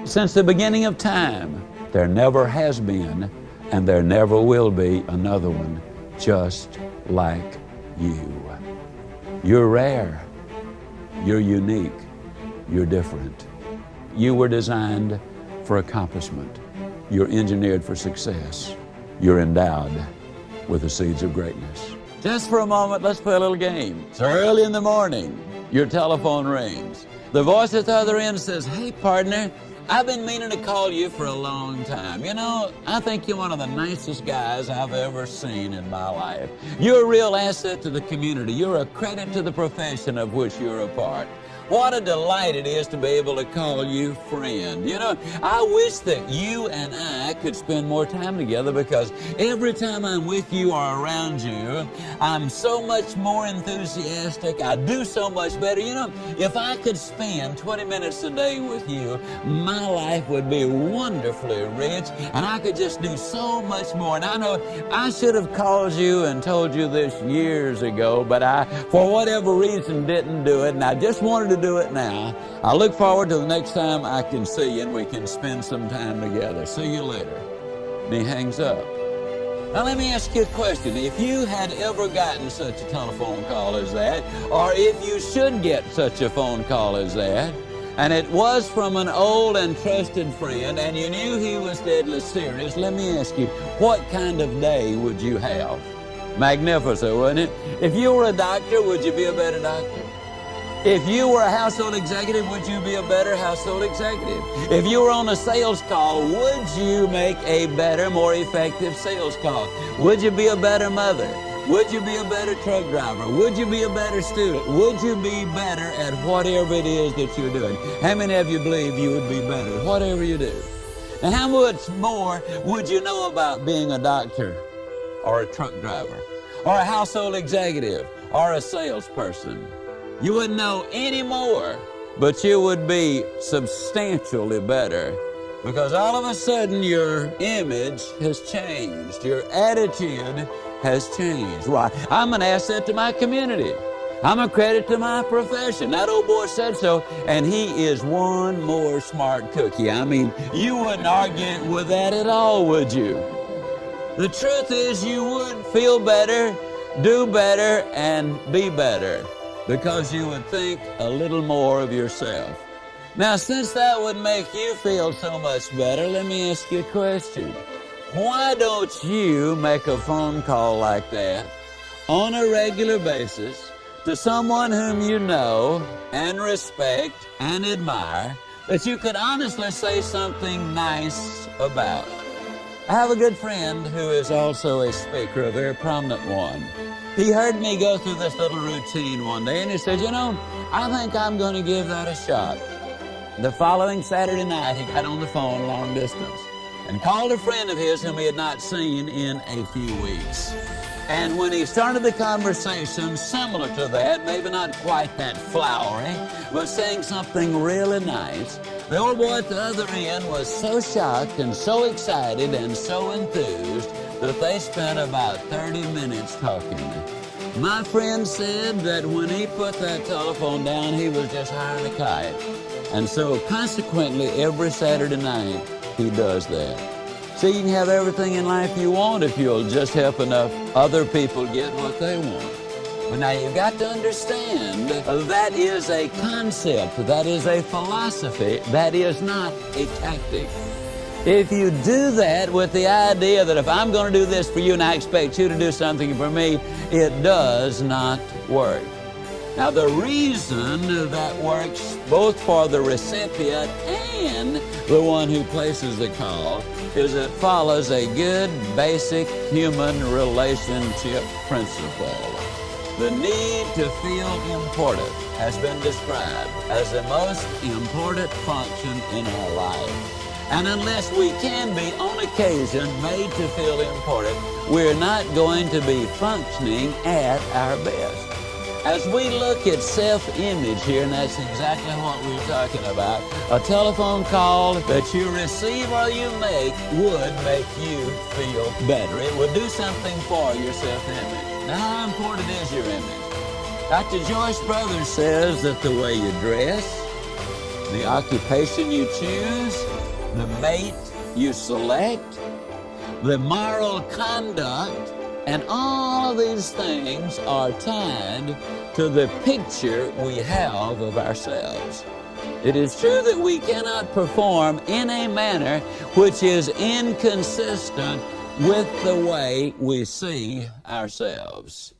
Since the beginning of time, there never has been and there never will be another one just like you. You're rare. You're unique. You're different. You were designed for accomplishment. You're engineered for success. You're endowed with the seeds of greatness. Just for a moment, let's play a little game. So early in the morning, your telephone rings. The voice at the other end says, "Hey, partner, I've been meaning to call you for a long time. You know, I think you're one of the nicest guys I've ever seen in my life. You're a real asset to the community. You're a credit to the profession of which you're a part. What a delight it is to be able to call you friend. You know, I wish that you and I could spend more time together, because every time I'm with you or around you, I'm so much more enthusiastic. I do so much better. You know, if I could spend 20 minutes a day with you, my life would be wonderfully rich, and I could just do so much more. And I know I should have called you and told you this years ago, but I, for whatever reason, didn't do it, and I just wanted to do it now. I look forward to the next time I can see you and we can spend some time together. See you later." And he hangs up. Now let me ask you a question. If you had ever gotten such a telephone call as that, or if you should get such a phone call as that, and it was from an old and trusted friend, and you knew he was deadly serious, let me ask you, what kind of day would you have? Magnificent, wouldn't it? If you were a doctor, would you be a better doctor? If you were a household executive, would you be a better household executive? If you were on a sales call, would you make a better, more effective sales call? Would you be a better mother? Would you be a better truck driver? Would you be a better student? Would you be better at whatever it is that you're doing? How many of you believe you would be better at whatever you do? And how much more would you know about being a doctor, or a truck driver, or a household executive, or a salesperson? You wouldn't know any more, but you would be substantially better, because all of a sudden your image has changed. Your attitude has changed. Why? I'm an asset to my community. I'm a credit to my profession. That old boy said so, and he is one more smart cookie. I mean, you wouldn't argue with that at all, would you? The truth is, you would feel better, do better, and be better, because you would think a little more of yourself. Now, since that would make you feel so much better, let me ask you a question. Why don't you make a phone call like that on a regular basis to someone whom you know and respect and admire, that you could honestly say something nice about? I have a good friend who is also a speaker, a very prominent one. He heard me go through this little routine one day, and he said, "You know, I think I'm going to give that a shot." The following Saturday night, he got on the phone long distance and called a friend of his whom he had not seen in a few weeks. And when he started the conversation similar to that, maybe not quite that flowery, but saying something really nice, the old boy at the other end was so shocked and so excited and so enthused that they spent about 30 minutes talking. My friend said that when he put that telephone down, he was just hiring a kite. And so consequently, every Saturday night, he does that. See, you can have everything in life you want if you'll just help enough other people get what they want. But now you've got to understand that is a concept, that is a philosophy, that is not a tactic. If you do that with the idea that if I'm going to do this for you and I expect you to do something for me, it does not work. Now, the reason that works both for the recipient and the one who places the call is it follows a good basic human relationship principle. The need to feel important has been described as the most important function in our life. And unless we can be, on occasion, made to feel important, we're not going to be functioning at our best. As we look at self-image here, and that's exactly what we're talking about, a telephone call that you receive or you make would make you feel better. It would do something for your self-image. Now, how important is your image? Dr. Joyce Brothers says that the way you dress, the occupation you choose, the mate you select, the moral conduct, and all of these things are tied to the picture we have of ourselves. It is true that we cannot perform in a manner which is inconsistent with the way we see ourselves.